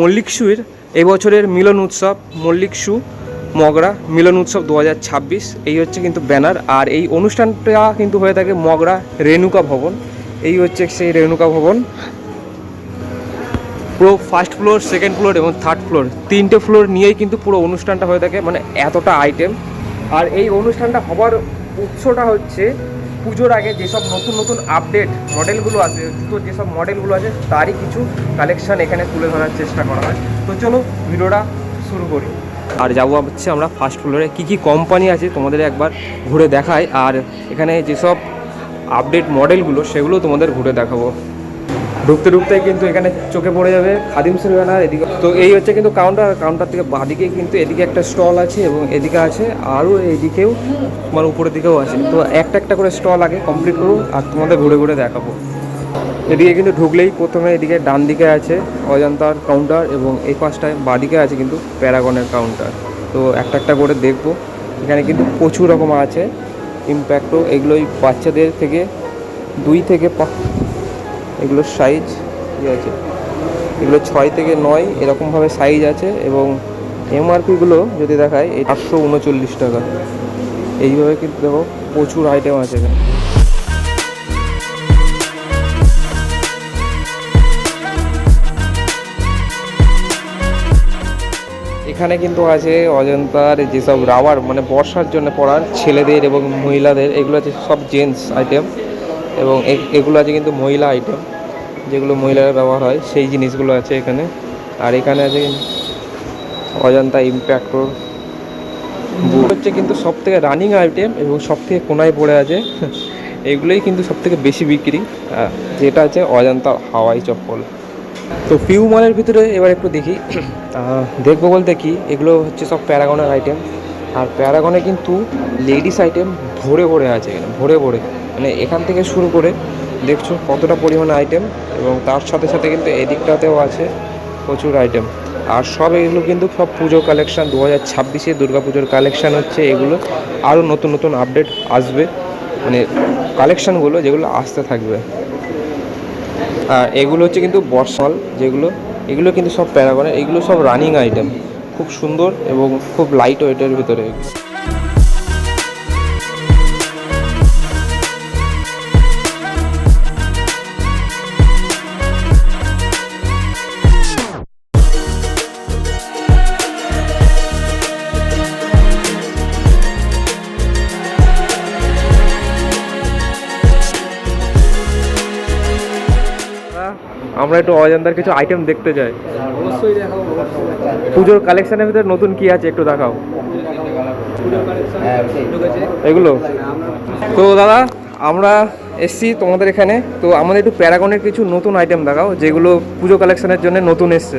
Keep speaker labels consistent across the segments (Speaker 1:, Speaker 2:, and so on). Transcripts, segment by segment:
Speaker 1: মল্লিক শুয়ের এবছরের মিলন উৎসব, মল্লিক শু মগরা মিলন উৎসব 2026 এই হচ্ছে কিন্তু ব্যানার। আর এই অনুষ্ঠানটা কিন্তু হয়ে থাকে মগরা রেণুকা ভবন। এই হচ্ছে সেই রেণুকা ভবন। পুরো ফার্স্ট ফ্লোর, সেকেন্ড ফ্লোর এবং থার্ড ফ্লোর, তিনটে ফ্লোর নিয়েই কিন্তু পুরো অনুষ্ঠানটা হয়ে থাকে, মানে এতটা আইটেম। আর এই অনুষ্ঠানটা হবার উৎসটা হচ্ছে পুজোর আগে যেসব নতুন নতুন আপডেট মডেলগুলো আছে, জুতোর যেসব মডেলগুলো আছে তারই কিছু কালেকশান এখানে তুলে ধরার চেষ্টা করা হয়। তো চলো ভিডিওটা শুরু করি। আর যাবো হচ্ছে আমরা ফার্স্ট ফ্লোরে, কী কী কোম্পানি আছে তোমাদের একবার ঘুরে দেখাই। আর এখানে যেসব আপডেট মডেলগুলো সেগুলো তোমাদের ঘুরে দেখাবো। ঢুকতে ঢুকতে কিন্তু এখানে চোখে পড়ে যাবে খাদিমসের ব্যানার এদিকে। তো এই হচ্ছে কিন্তু কাউন্টার থেকে বাঁদিকে কিন্তু এদিকে একটা স্টল আছে এবং এদিকে আছে আরও এইদিকেও, তোমার উপরের দিকেও আছে। তো একটা একটা করে স্টল আগে কমপ্লিট করবো আর তোমাদের ঘুরে ঘুরে দেখাবো। এদিকে কিন্তু ঢুকলেই প্রথমে এদিকে ডান দিকে আছে অজন্তার কাউন্টার এবং এই পাশটায় বাঁদিকে আছে কিন্তু প্যারাগনের কাউন্টার। তো একটা একটা করে দেখবো। এখানে কিন্তু প্রচুর রকম আছে, ইম্প্যাক্টও এগুলোই বাচ্চাদের থেকে 2 থেকে 5, এগুলোর সাইজ কী আছে, এগুলো 6 থেকে 9 এরকমভাবে সাইজ আছে। এবং এমআরপিগুলো যদি দেখায় 839 টাকা। এইভাবে কিন্তু দেখো প্রচুর আইটেম আছে এখানে। এখানে কিন্তু আছে অজন্তার যেসব রাবার, মানে বর্ষার জন্য পরার ছেলেদের এবং মহিলাদের, এগুলো আছে সব জেন্টস আইটেম। এবং এগুলো আছে কিন্তু মহিলা আইটেম, যেগুলো মহিলারা ব্যবহার হয় সেই জিনিসগুলো আছে এখানে। আর এখানে আছে অজন্তা ইম্প্যাক্টর বুট হচ্ছে কিন্তু সব থেকে রানিং আইটেম এবং সব থেকে কোনায় পড়ে আছে। এগুলোই কিন্তু সব থেকে বেশি বিক্রি, যেটা আছে অজন্তা হাওয়াই চপ্পল। তো ফিউ মলের ভিতরে এবার একটু দেখি, দেখবো বলতে কি, এগুলো হচ্ছে সব প্যারাগনের আইটেম। আর প্যারাগনে কিন্তু লেডিস আইটেম ভরে ভরে আছে এখানে, ভরে ভরে, মানে এখান থেকে শুরু করে দেখছো কতটা পরিমাণে আইটেম। এবং তার সাথে সাথে কিন্তু এদিকটাতেও আছে প্রচুর আইটেম। আর সব এগুলো কিন্তু সব পুজো কালেকশান, 2026 দুর্গা পুজোর কালেকশান হচ্ছে এগুলো। আরও নতুন নতুন আপডেট আসবে, মানে কালেকশানগুলো যেগুলো আসতে থাকবে। আর এগুলো হচ্ছে কিন্তু বর্ষাল, যেগুলো এগুলো কিন্তু সব প্যারাগনের, এগুলো সব রানিং আইটেম, খুব সুন্দর এবং খুব লাইট ওয়েটের ভিতরে। আমরা একটু অজন্তার কিছু আইটেম দেখতে চাই।
Speaker 2: অবশ্যই দেখাবো।
Speaker 1: পুজোর কালেকশনের ভিতরে নতুন কি আছে একটু দেখাও এগুলো। তো দাদা আমরা এসছি তোমাদের এখানে, তো আমাদের একটু প্যারাগনের কিছু নতুন আইটেম দেখাও যেগুলো পুজো কালেকশনের জন্য নতুন এসছে।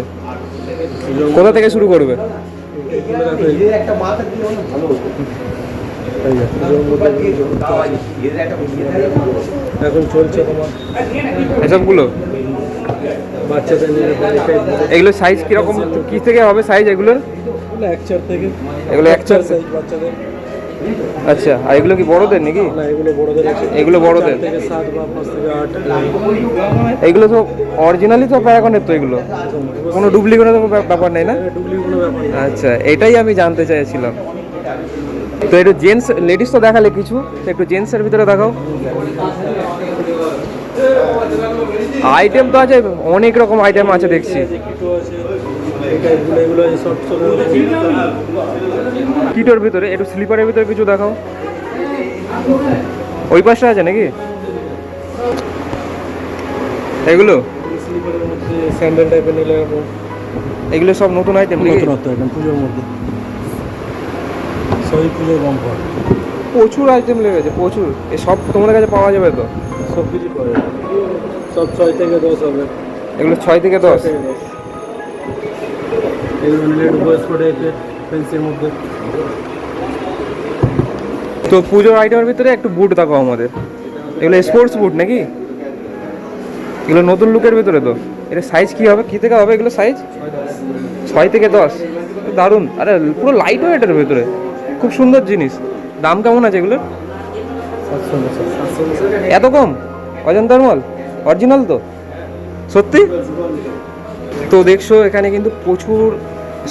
Speaker 1: কোথা থেকে শুরু করবে?
Speaker 2: এখন চলছে তোমার
Speaker 1: এসবগুলো
Speaker 2: বাচ্চাদের
Speaker 1: এগুলো সাইজ কিরকম, কি থেকে হবে সাইজ এগুলোর?
Speaker 2: 1/4 থেকে,
Speaker 1: এগুলো 1/4
Speaker 2: সাইজ বাচ্চাদের।
Speaker 1: আচ্ছা, আর এগুলো কি বড়দের নাকি?
Speaker 2: না, এগুলো বড়দের আছে।
Speaker 1: এগুলো বড়দের
Speaker 2: 4 থেকে 7 বা 5 থেকে 8।
Speaker 1: এগুলো তো অরিজিনালি তো প্যারাগনের, তো এগুলো কোনো ডুপ্লিকেটের ব্যাপার নেই না?
Speaker 2: ডুপ্লিকেট কোনো ব্যাপার না।
Speaker 1: আচ্ছা, এটাই আমি জানতে চাইছিলাম। তো একটু জেন্টস, লেডিস তো দেখালে কিছু, তো একটু জেন্টসের ভিতরে দেখাও। আইটেম তো আছে অনেক রকম আইটেম আছে দেখছি।
Speaker 2: এগুলো শর্ট শর্ট
Speaker 1: কিটোর ভিতরে একটু স্লিপারের ভিতরে কিছু দেখাও। ওই পাশে আছে নাকি এগুলো?
Speaker 2: স্লিপারের মধ্যে স্যান্ডেল টাইপের নিলে
Speaker 1: এগুলো সব নতুন আইটেম,
Speaker 2: নতুনত্ব আইটেম পুজোর মধ্যে, সবই পুজোর বম্পার।
Speaker 1: প্রচুর আইটেম লেগেছে, প্রচুর। এ সব তোমাদের কাছে পাওয়া যাবে তো?
Speaker 2: সব কিছু পাওয়া যাবে, সব 6 থেকে 10 হবে।
Speaker 1: এগুলো 6 থেকে 10।
Speaker 2: এগুলো নিলে একটু বয়স্ক টাইপের ফেন্সির মধ্যে।
Speaker 1: তো পুজোর আইটেমের ভিতরে একটু বুট দেখাও আমাদের। এগুলো স্পোর্টস বুট নাকি? এগুলো নতুন লুকের ভিতরে তো। এটা সাইজ কী হবে, কী থেকে হবে এগুলো সাইজ? 6 থেকে 10। দারুণ। আরে পুরো লাইট ওয়েটের ভিতরে, খুব সুন্দর জিনিস। দাম কেমন আছে এগুলোর?
Speaker 2: 700।
Speaker 1: এত কম? অজন্তার মাল অরিজিনাল তো? সত্যি? তো দেখছো এখানে কিন্তু প্রচুর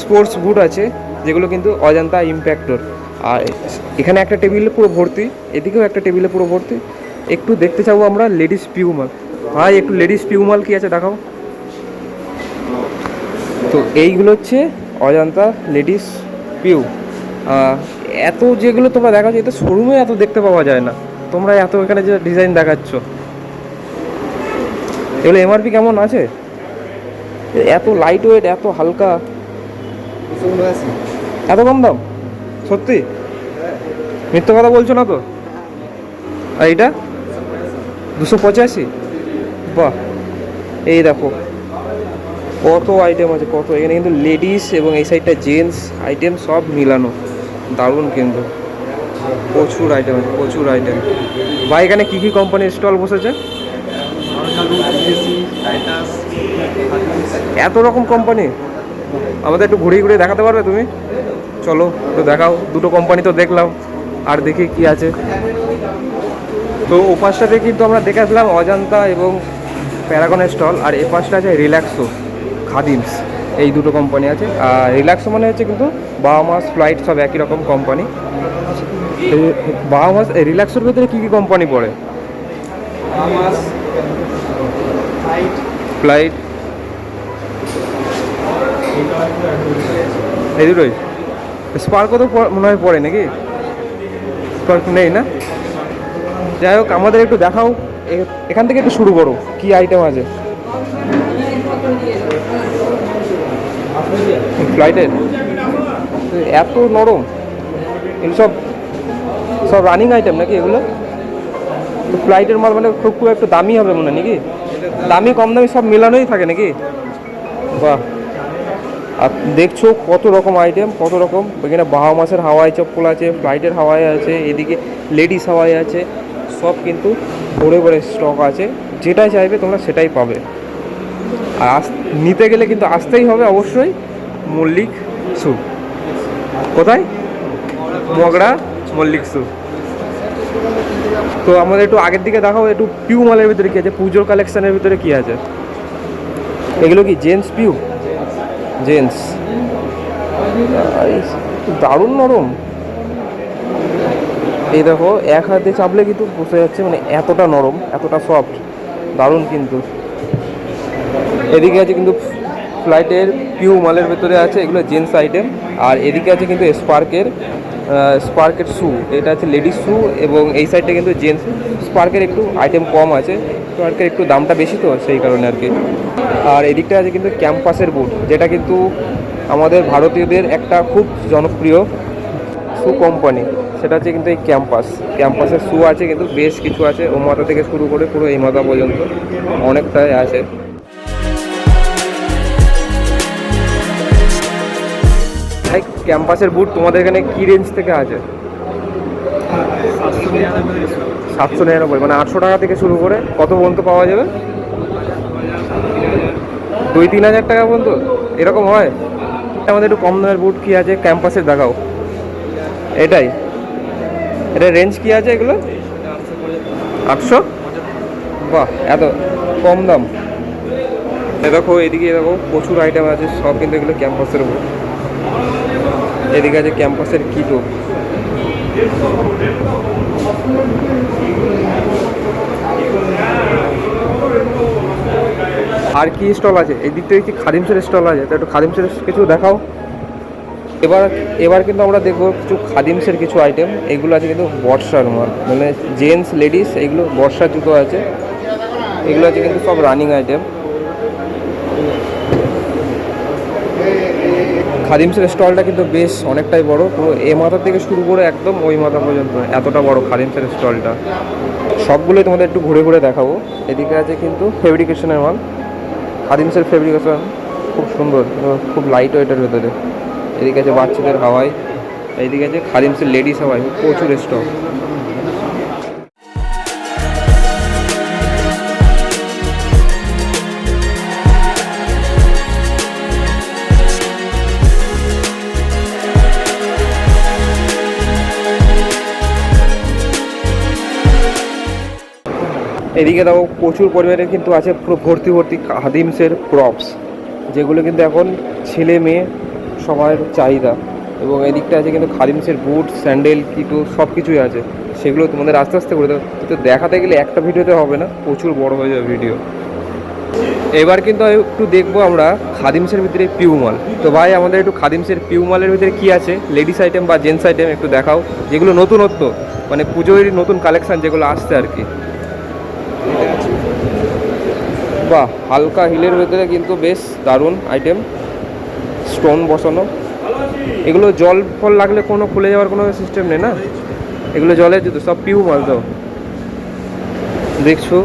Speaker 1: স্পোর্টস বুট আছে, যেগুলো কিন্তু অজন্তা ইম্প্যাক্টর। আর এখানে একটা টেবিলে পুরো ভর্তি, এদিকেও একটা টেবিলে পুরো ভর্তি। একটু দেখতে চাবো আমরা লেডিস পিউমাল। ভাই একটু লেডিস পিউমাল কি আছে দেখাও। তো এইগুলো হচ্ছে অজন্তা লেডিস পিউ। এত যেগুলো তোমরা দেখাচ্ছ, এতে শোরুমে এত দেখতে পাওয়া যায় না। তোমরা এত এখানে যে ডিজাইন দেখাচ্ছ, এগুলো এমআরপি কেমন আছে? এত লাইট ওয়েট, এত হালকা, এত কম দাম? সত্যি মিথ্যে কথা বলছো না তো? আর এইটা 285? বাহ, এই দেখো কত আইটেম আছে, কত। এখানে কিন্তু লেডিস এবং এই সাইডটা জেন্টস আইটেম সব মিলানো, দারুণ কিন্তু। প্রচুর আইটেম আছে, প্রচুর আইটেম। ভাই এখানে কী কী কোম্পানির স্টল বসেছে? এত রকম কোম্পানি, আমাদের একটু ঘুরিয়ে ঘুরিয়ে দেখাতে পারবে তুমি? চলো একটু দেখাও। দুটো কোম্পানি তো দেখলাম, আর দেখি কি আছে। তো ও পাশটাতে কিন্তু আমরা দেখে আসলাম অজন্তা এবং প্যারাগনের স্টল, আর এ পাশটা আছে রিল্যাক্সো, খাদিমস, এই দুটো কোম্পানি আছে। আর রিল্যাক্সো মানে হচ্ছে কিন্তু বাহামাস, ফ্লাইট সব একই রকম কোম্পানি। বাহামাস, রিল্যাক্সোর ভিতরে কী কী কোম্পানি পড়ে? ফ্লাইট, এই দুটোই। স্পার্কও তো মনে হয় পড়ে নাকি? স্পার্ক নেই না? যাই হোক, আমাদের একটু দেখাও, এখান থেকে একটু শুরু করো, কি আইটেম আছে ফ্লাইটের। এত নরম, এগুলো সব সব রানিং আইটেম নাকি এগুলো? তো ফ্লাইটের মাল মানে খুব খুব একটু দামি হবে মনে হয় নাকি? দামি কম দামি সব মেলানোই থাকে নাকি? বাহ, আর দেখছো কত রকম আইটেম, কত রকম। এখানে বাহামাসের হাওয়াই চপ্পল আছে, ফ্লাইটের হাওয়াই আছে, এদিকে লেডিস হাওয়াই আছে, সব কিন্তু ভরে ভরে স্টক আছে। যেটাই চাইবে তোমরা সেটাই পাবে। আর নিতে গেলে কিন্তু আসতেই হবে অবশ্যই মল্লিক শু। কোথায়? মগড়া মল্লিক শু। তো আমাদের একটু আগের দিকে দেখাও, একটু পিউ মালের ভিতরে কী আছে, পুজোর কালেকশানের ভিতরে কী আছে? এগুলো কি জেন্টস পিউ? জেন্টস, দারুণ নরম। এই দেখো এক হাতে চাপলে কিন্তু বসে যাচ্ছে, মানে এতটা নরম, এতটা সফট, দারুণ কিন্তু। এদিকে আছে কিন্তু ফ্লাইটের পিউ মালের ভেতরে আছে, এগুলো জেন্টস আইটেম। আর এদিকে আছে কিন্তু স্পার্কের শু, এটা আছে লেডিস শু, এবং এই সাইডটা কিন্তু জেন্টস। স্পার্কের একটু আইটেম কম আছে, স্পার্কের একটু দামটা বেশি তো সেই কারণে আর কি। আর এদিকটা আছে কিন্তু ক্যাম্পাসের বুট, যেটা কিন্তু আমাদের ভারতীয়দের একটা খুব জনপ্রিয় শু কোম্পানি, সেটা হচ্ছে কিন্তু এই ক্যাম্পাসের শু আছে কিন্তু বেশ কিছু আছে, ও মাথা থেকে শুরু করে পুরো এই মাথা পর্যন্ত অনেকটাই আছে। ক্যাম্পাসের বুট তোমাদের এখানে কী রেঞ্জ থেকে আছে? 799, মানে 800 টাকা থেকে শুরু করে কত পর্যন্ত পাওয়া যাবে? 2-3 হাজার টাকা পর্যন্ত এরকম হয়? আমাদের একটু কম দামের বুট কী আছে ক্যাম্পাসের দেখাও। এটাই, এটা রেঞ্জ কী আছে এগুলো? 800? বাহ, এত কম দাম। দেখো এদিকে দেখো প্রচুর আইটেম আছে, সব কিন্তু এগুলো ক্যাম্পাসের বুট। এদিকে আছে ক্যাম্পাসের কিটো। আর কি স্টল আছে? এই দিকটা দেখছি খাদিমসের স্টল আছে, তো একটু খাদিমসের কিছু দেখাও। এবার কিন্তু আমরা দেখবো কিছু খাদিমসের কিছু আইটেম। এগুলো আছে কিন্তু বর্ষার মাল, মানে জেন্টস লেডিস, এগুলো বর্ষার জুতো আছে, এগুলো আছে কিন্তু সব রানিং আইটেম। খাদিমসের স্টলটা কিন্তু বেশ অনেকটাই বড়, পুরো এ মাথা থেকে শুরু করে একদম ওই মাথা পর্যন্ত এতটা বড় খাদিমসের স্টলটা। সবগুলোই তোমাদের একটু ঘুরে ঘুরে দেখাবো। এদিকে আছে কিন্তু ফেব্রিকেশনের মাল, খাদিমসের ফেব্রিকেশন খুব সুন্দর, খুব লাইট ওয়েটের ভেতরে। এদিকে আছে বাচ্চাদের হাওয়াই, এইদিকে আছে খাদিমসের লেডিস হাওয়াই, প্রচুর স্টক। এদিকে দেখো প্রচুর পরিমাণে কিন্তু আছে পুরো ভর্তি ভর্তি খাদিমসের প্রপস। যেগুলো কিন্তু এখন ছেলে মেয়ে সবার চাহিদা। এবং এদিকটা আছে কিন্তু খাদিমসের বুট, স্যান্ডেল, কিটো সব কিছুই আছে। সেগুলো তোমাদের আস্তে আস্তে করে দেবো, তো দেখাতে গেলে একটা ভিডিওতে হবে না, প্রচুর বড় হয়ে যাবে ভিডিও। এবার কিন্তু একটু দেখবো আমরা খাদিমসের ভিতরে পিউমাল। তো ভাই আমাদের একটু খাদিমসের পিউমালের ভিতরে কি আছে, লেডিস আইটেম বা জেন্টস আইটেম একটু দেখাও, যেগুলো নতুনত্ব, মানে পুজোর নতুন কালেকশান যেগুলো আসছে আর কি। বাহ, হালকা হিলের ভেতরে কিন্তু বেশ দারুণ আইটেম, স্টোন বসানো। এগুলো জল ফল লাগলে কোনো খুলে যাওয়ার কোনো সিস্টেম নেই না, এগুলো জলের জুতো, সব পিউ মাল। তো দেখছো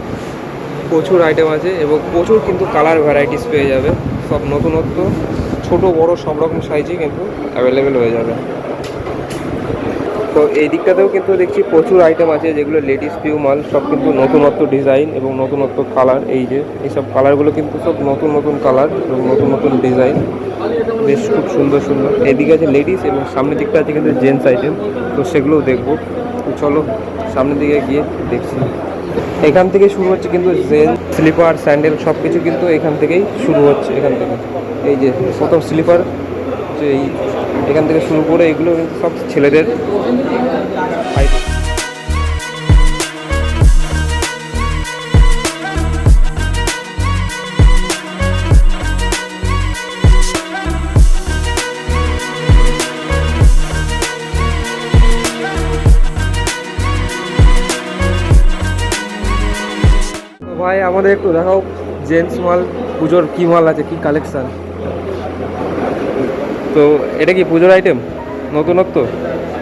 Speaker 1: প্রচুর আইটেম আছে এবং প্রচুর কিন্তু কালার ভ্যারাইটিস পেয়ে যাবে, সব নতুনত্ব, ছোট বড় সব রকম সাইজই কিন্তু অ্যাভেলেবেল হয়ে যাবে। তো এই দিকটাতেও কিন্তু দেখছি প্রচুর আইটেম আছে যেগুলো লেডিস পিউ মাল, সব কিন্তু নতুনত্ব ডিজাইন এবং নতুনত্ব কালার। এই যে এইসব কালারগুলো কিন্তু সব নতুন নতুন কালার এবং নতুন নতুন ডিজাইন, বেশ খুব সুন্দর সুন্দর। এদিকে আছে লেডিস এবং সামনের দিকটা আছে কিন্তু জেন্টস আইটেম, তো সেগুলোও দেখবো। তো চলো সামনের দিকে গিয়ে দেখছি। এখান থেকে শুরু হচ্ছে কিন্তু জেন্টস স্লিপার, স্যান্ডেল সব কিছু কিন্তু এখান থেকেই শুরু হচ্ছে। এখান থেকে এই যে প্রথম স্লিপার, যে এই এখান থেকে শুরু করে এগুলো কিন্তু সব ছেলেদের আইটেম। ভাই আমাদের একটু দেখাও জেন্টস মাল, পুজোর কী মাল আছে, কি কালেকশান। তো এটা কি পুজোর আইটেম নতুনত্ব?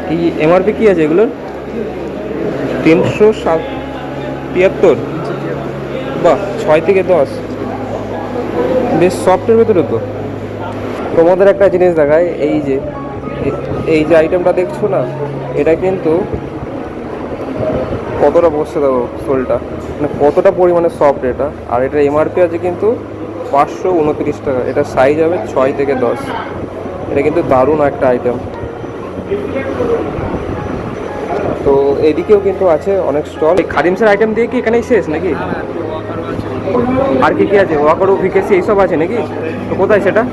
Speaker 1: কি এমআরপি কী আছে এগুলোর? 373। বাহ, 6 থেকে 10, বেশ সফটের ভেতরে। তো তোমাদের একটা জিনিস দেখায়, এই যে আইটেমটা দেখছো না, এটা কিন্তু কতটা বসছে দেখো সোলটা, মানে কতটা পরিমাণে সফট এটা। আর এটার এমআরপি আছে কিন্তু 529 টাকা। এটা সাইজ হবে 6 থেকে 10। এটা কিন্তু দারুণ একটা আইটেম। তো এদিকেও কিন্তু আছে অনেক স্টল। এই খাদিমসের আইটেম দিয়ে কি এখানেই শেষ নাকি? আর কি কি আছে? ওয়াকারও, ভিকেসি এইসব আছে নাকি? তো কোথায় সেটা?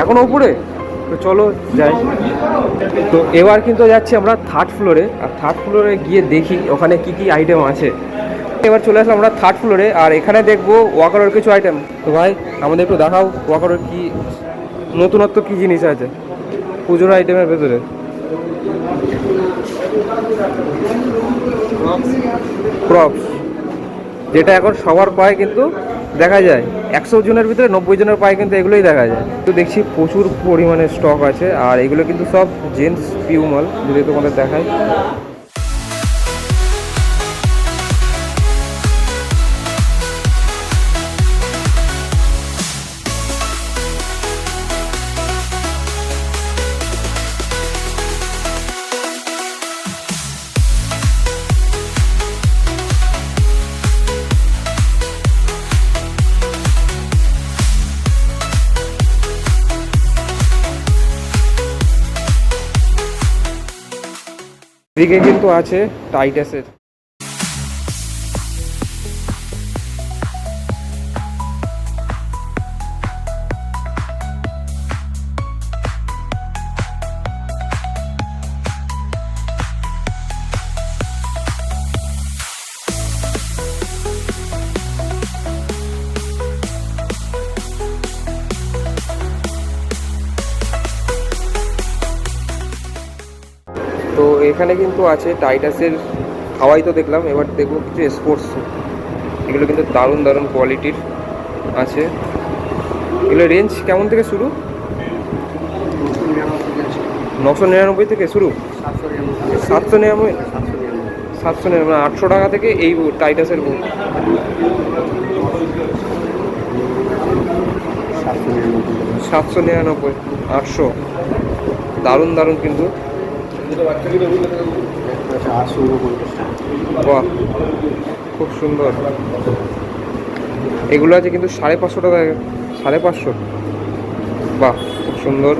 Speaker 1: এখনও উপরে? তো চলো যাই। তো এবার কিন্তু যাচ্ছি আমরা থার্ড ফ্লোরে, আর থার্ড ফ্লোরে গিয়ে দেখি ওখানে কি কি আইটেম আছে। এবার চলে আসলাম আমরা থার্ড ফ্লোরে, আর এখানে দেখবো ওয়াকারোর কিছু আইটেম। তো ভাই আমাদের একটু দেখাও ওয়াকারোর কি নতুনত্ব, কি জিনিস আছে পুজোর আইটেমের ভেতরে। ক্রপস, যেটা এখন সবার পায়ে কিন্তু দেখা যায়, 100 জনের ভিতরে 90 জনের পায়ে কিন্তু এগুলোই দেখা যায়। তো দেখছি প্রচুর পরিমাণে স্টক আছে, আর এগুলো কিন্তু সব জেন্টস পিউ মাল, যদি তোমাদের দেখায়। এদিকে কিন্তু আছে টাইটাসের। তো এখানে কিন্তু আছে টাইটাসের হাওয়াই, তো দেখলাম, এবার দেখবো কিছু স্পোর্টস। এগুলো কিন্তু দারুণ দারুণ কোয়ালিটির আছে। এগুলো রেঞ্জ কেমন থেকে শুরু? 999 থেকে শুরু? 799? 799 মানে 800 টাকা থেকে এই বুট, টাইটাসের বুট। 799, 800, দারুণ দারুণ কিন্তু। বাহ, খুব সুন্দর। এগুলো আছে কিন্তু 550 টাকা, 550। বাহ, খুব সুন্দর,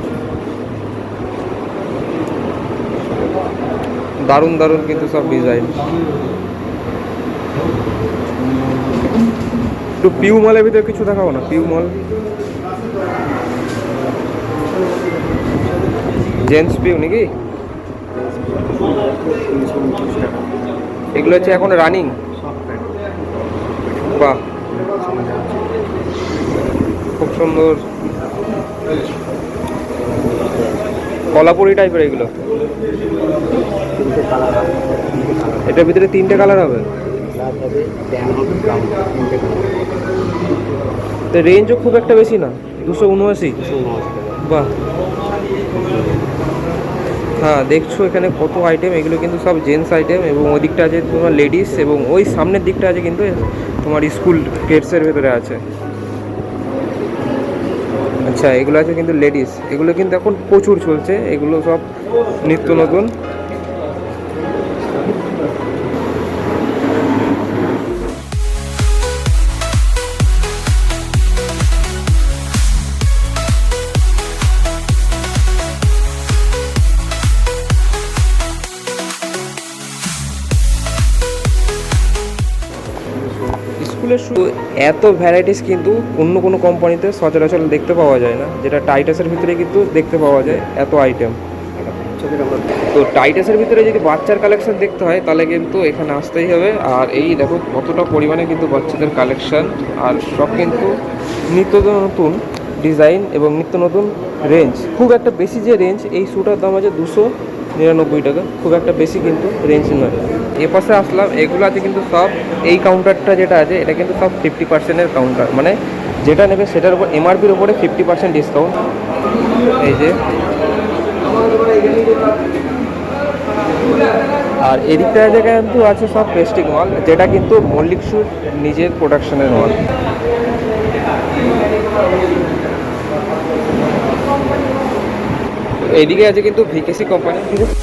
Speaker 1: দারুণ দারুণ কিন্তু সব ডিজাইন। একটু পিউ মলের ভিতরে কিছু দেখাবো না? পিউ মল জেন্টস পিউ নাকি?
Speaker 2: 329 টাকা।
Speaker 1: এগুলো হচ্ছে এখন রানিং।
Speaker 2: সব প্যান্ট।
Speaker 1: বাহ, খুব সুন্দর কলাপুরি টাইপের এগুলো।
Speaker 2: তিনটে কালার হবে।
Speaker 1: এটার ভিতরে 3টে কালার হবে।
Speaker 2: কালার হবে, ট্যান হবে, ব্রাউন হবে। 3টে কালার।
Speaker 1: তো রেঞ্জও খুব একটা বেশি না, 279।
Speaker 2: 279 টাকা।
Speaker 1: বাহ, হ্যাঁ দেখছো এখানে কত আইটেম, এগুলো কিন্তু সব জেন্টস আইটেম এবং ওই দিকটা আছে তোমার লেডিস এবং ওই সামনের দিকটা আছে কিন্তু তোমার স্কুল কিডসের ভেতরে আছে। আচ্ছা, এগুলো আছে কিন্তু লেডিস, এগুলো কিন্তু এখন প্রচুর চলছে, এগুলো সব নিত্য নতুন। স্কুলের শু এত ভ্যারাইটিস কিন্তু অন্য কোনো কোম্পানিতে সচরাচর দেখতে পাওয়া যায় না, যেটা টাইটাসের ভিতরে কিন্তু দেখতে পাওয়া যায় এত আইটেম। তো টাইটাসের ভিতরে যদি বাচ্চার কালেকশন দেখতে হয় তাহলে কিন্তু এখানে আসতেই হবে। আর এই দেখো কতটা পরিমাণে কিন্তু বাচ্চাদের কালেকশন, আর সব কিন্তু নিত্য নতুন ডিজাইন এবং নিত্য নতুন রেঞ্জ। খুব একটা বেশি যে রেঞ্জ, এই শ্যুটার দাম আছে 299 টাকা, খুব একটা বেশি কিন্তু রেঞ্জ নয়। এ পাশে আসলাম, এগুলো আছে কিন্তু সব, এই কাউন্টারটা যেটা আছে এটা কিন্তু সব 50%-এর কাউন্টার, মানে যেটা নেবে সেটার উপর এমআরপির উপরে 50% ডিসকাউন্ট। এই যে, আর এদিকটা জায়গায় কিন্তু আছে সব পেস্টিং মাল, যেটা কিন্তু মল্লিক শুর নিজের প্রোডাকশনের মাল। এইদিকে আছে কিন্তু ভিকেসি কোম্পানি, ঠিক আছে।